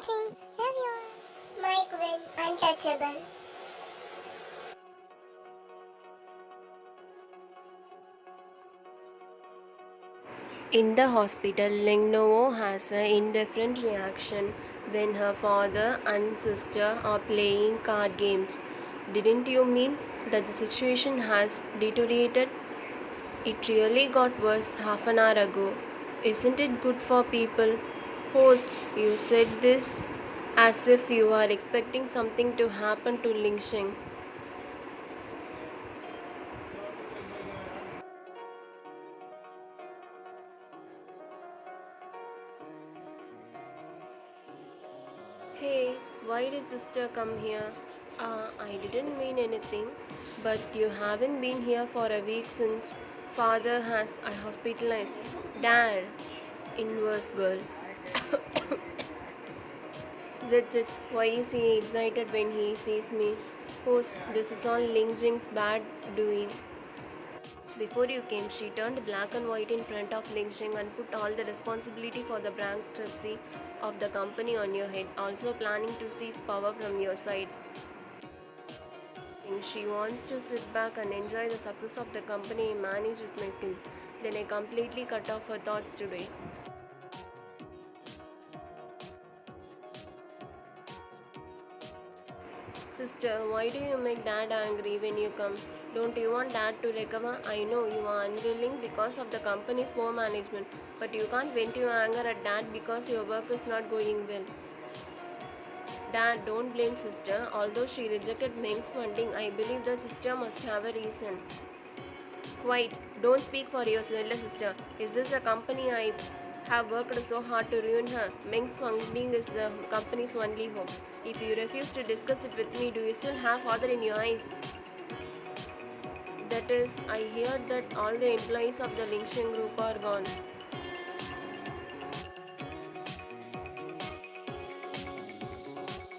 watching. Love you. Mike Will, untouchable. In the hospital, Lingnovo has an indifferent reaction when her father and sister are playing card games. Didn't you mean that the situation has deteriorated? It really got worse half an hour ago. Isn't it good for people? Host, you said this as if you are expecting something to happen to Ling Sheng. Hey, why did sister come here? I didn't mean anything, but you haven't been here for a week since father has I hospitalized. Dad, inverse girl. That's it. Why is he excited when he sees me? Host, this is all Ling Jing's bad doing. Before you came, she turned black and white in front of Ling Sheng and put all the responsibility for the bankruptcy of the company on your head, also planning to seize power from your side. She wants to sit back and enjoy the success of the company I manage with my skills. Then I completely cut off her thoughts today. Sister, why do you make dad angry when you come? Don't you want dad to recover? I know you are unwilling because of the company's poor management, but you can't vent your anger at dad because your work is not going well. Dad, don't blame sister. Although she rejected Meng's funding, I believe that sister must have a reason. Quiet, don't speak for your elder sister. Is this a company I have worked so hard to ruin her? Meng's funding is the company's only hope. If you refuse to discuss it with me, do you still have father in your eyes? That is, I hear that all the employees of the Lingsheng group are gone.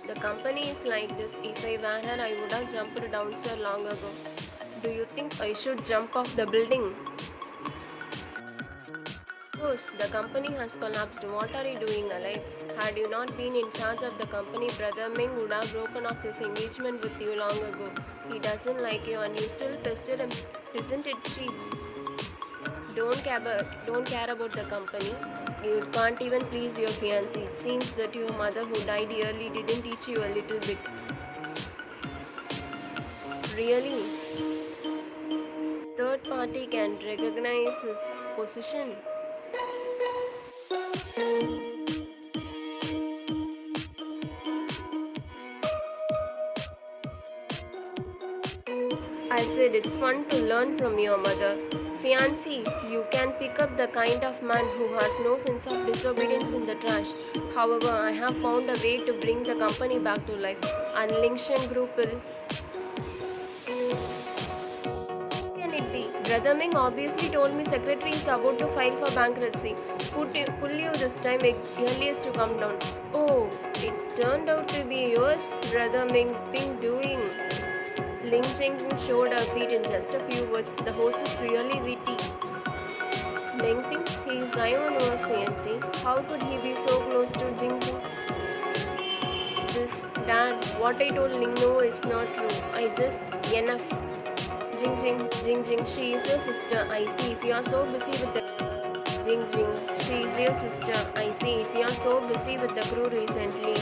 The company is like this. If I were her, I would have jumped downstairs long ago. Do you think I should jump off the building? Course, the company has collapsed. What are you doing alive? Had you not been in charge of the company, Brother Ming would have broken off his engagement with you long ago. He doesn't like you and you still pester him. Isn't it cheap? Don't care about the company. You can't even please your fiancé. It seems that your mother who died early didn't teach you a little bit. Really? Third party can recognize his position. I said it's fun to learn from your mother. Fiancé, you can pick up the kind of man who has no sense of disobedience in the trash. However, I have found a way to bring the company back to life. And Lingshan Group will. Can it be? Brother Ming obviously told me secretary is about to file for bankruptcy. Pull you this time earliest to come down. Oh, it turned out to be yours, Brother Ming been doing. Ling Cheng showed her feet in just a few words. The host is really witty. Meng Ping, he is Ivan Noah's fiancé. How could he be so close to Jing Jing? This, Dad, what I told Ling No is not true. I just, enough. Jing Jing, she is your sister. I see if you are so busy with the Jing Jing, she is your sister. I see if you are so busy with the crew recently.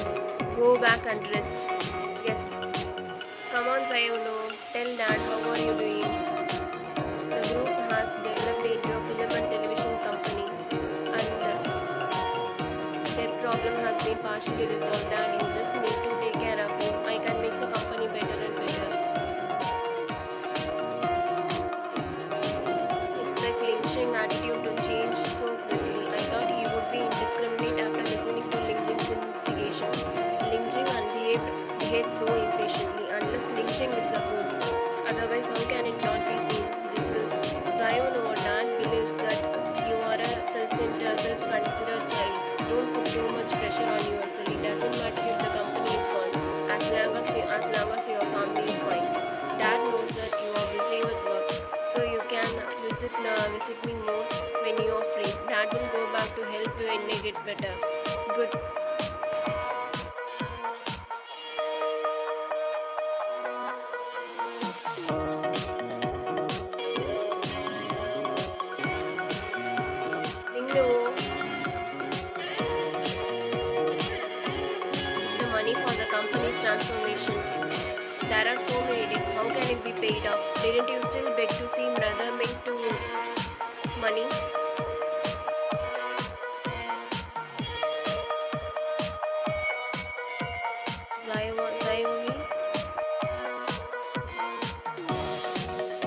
Go back and rest. Yes. Come on, Sayuno. Tell Dad how are you doing? The group has developed into a film and television company, and their problem has been partially resolved. Dad, you just need to take care of him. I can make the company better and better. Expect Ling Sheng's attitude to change so quickly. I thought he would be indiscriminate after listening to Ling Jing's instigation. Ling Jing behaved so impatiently unless Ling Sheng is the fool. Otherwise, how can it not be seen? This is Zion or Dad believes that you are a self-centered, self-considered child. Don't put too much pressure on yourself. It doesn't matter if the company is gone, as long as your family is fine. Dad knows that you are busy with work, so you can visit me more when you are free. Dad will go back to help you when I get better. Good. paid up. Didn't you still beg to see brother meant to money? Xiaomi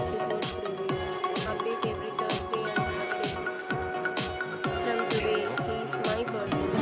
episode preview. Update every Thursday and Saturday. From today, he is my person.